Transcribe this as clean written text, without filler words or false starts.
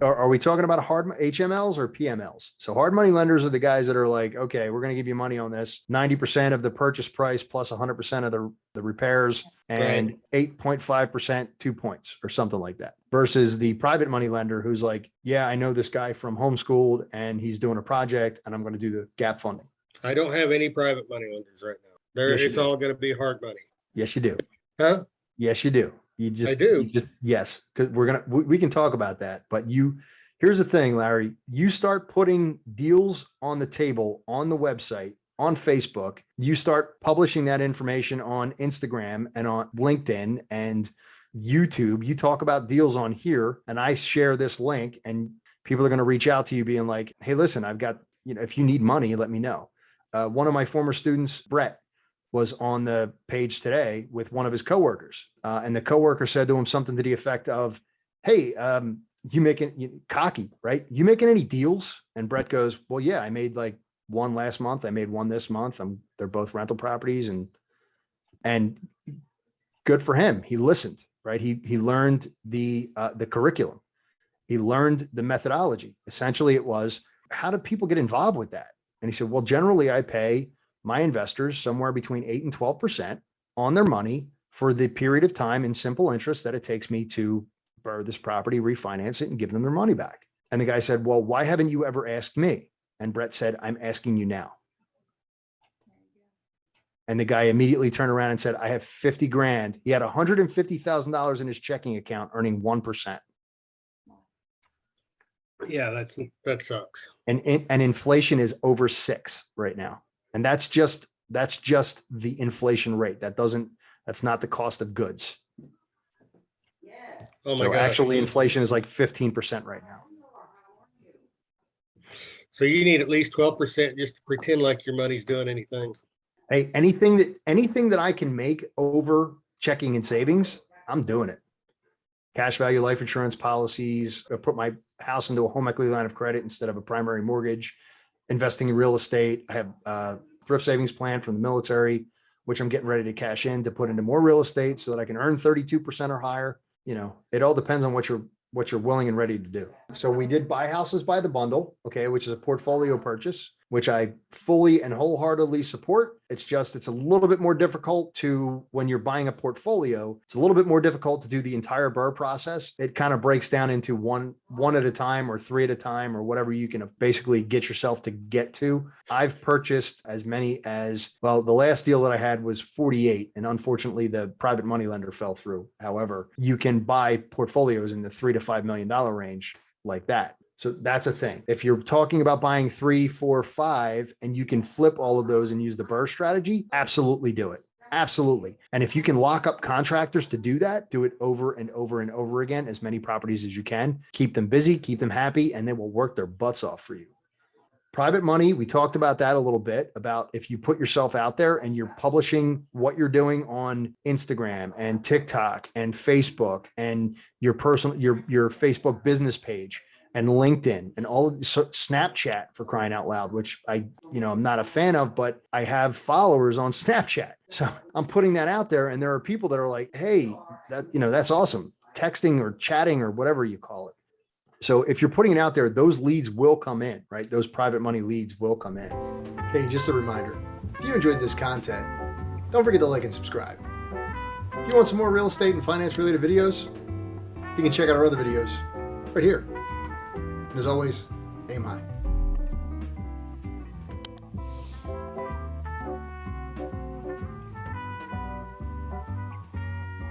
are we talking about hard HMLs or PMLs? So hard money lenders are the guys that are like, okay, we're going to give you money on this 90% of the purchase price plus 100% of the repairs and 8.5%, 2 points or something like that. Versus the private money lender who's like, yeah, I know this guy from homeschooled and he's doing a project and I'm going to do the gap funding. I don't have any private money lenders right now. Yes, It's all going to be hard money. Yes, you do. Huh? Yes, you do. I do. Yes, because we can talk about that. But here's the thing, Larry, you start putting deals on the table on the website, on Facebook, you start publishing that information on Instagram and on LinkedIn and YouTube. You talk about deals on here and I share this link and people are going to reach out to you being like, hey, listen, I've got, if you need money, let me know. One of my former students, Brett, was on the page today with one of his coworkers. And the coworker said to him something to the effect of, hey, you making cocky, right? You making any deals? And Brett goes, well, yeah, I made like one last month. I made one this month. They're both rental properties and good for him. He listened, right? He learned the curriculum. He learned the methodology. Essentially it was, how do people get involved with that? And he said, well, generally I pay my investors somewhere between 8 and 12% on their money for the period of time in simple interest that it takes me to borrow this property, refinance it, and give them their money back. And the guy said, well, why haven't you ever asked me? And Brett said, I'm asking you now. And the guy immediately turned around and said, I have 50 grand. He had $150,000 in his checking account earning 1%. Yeah, that sucks. And inflation is over 6 right now. And that's just the inflation rate. That's not the cost of goods. Yeah. Oh my so gosh. Actually inflation is like 15% right now. So you need at least 12% just to pretend like your money's doing anything. Hey, anything that I can make over checking and savings, I'm doing it. Cash value life insurance policies, put my house into a home equity line of credit instead of a primary mortgage, investing in real estate. I have a thrift savings plan from the military, which I'm getting ready to cash in to put into more real estate so that I can earn 32% or higher. It all depends on what you're willing and ready to do. So we did buy houses by the bundle, okay, which is a portfolio purchase, which I fully and wholeheartedly support. It's a little bit more difficult when you're buying a portfolio, it's a little bit more difficult to do the entire BRRRR process. It kind of breaks down into one at a time or 3 at a time or whatever you can basically get yourself to get to. I've purchased as many as, well, the last deal that I had was 48. And unfortunately the private money lender fell through. However, you can buy portfolios in the $3 to $5 million range like that. So that's a thing. If you're talking about buying 3, 4, 5, and you can flip all of those and use the BRRRR strategy, absolutely do it. Absolutely. And if you can lock up contractors to do that, do it over and over and over again, as many properties as you can, keep them busy, keep them happy, and they will work their butts off for you. Private money, we talked about that a little bit, about if you put yourself out there and you're publishing what you're doing on Instagram and TikTok and Facebook and your Facebook business page and LinkedIn and all of this, Snapchat, for crying out loud, which I'm not a fan of, but I have followers on Snapchat. So I'm putting that out there and there are people that are like, hey, that's awesome. Texting or chatting or whatever you call it. So if you're putting it out there, those leads will come in, right? Those private money leads will come in. Hey, just a reminder, if you enjoyed this content, don't forget to like and subscribe. If you want some more real estate and finance related videos, you can check out our other videos right here. And as always, aim high.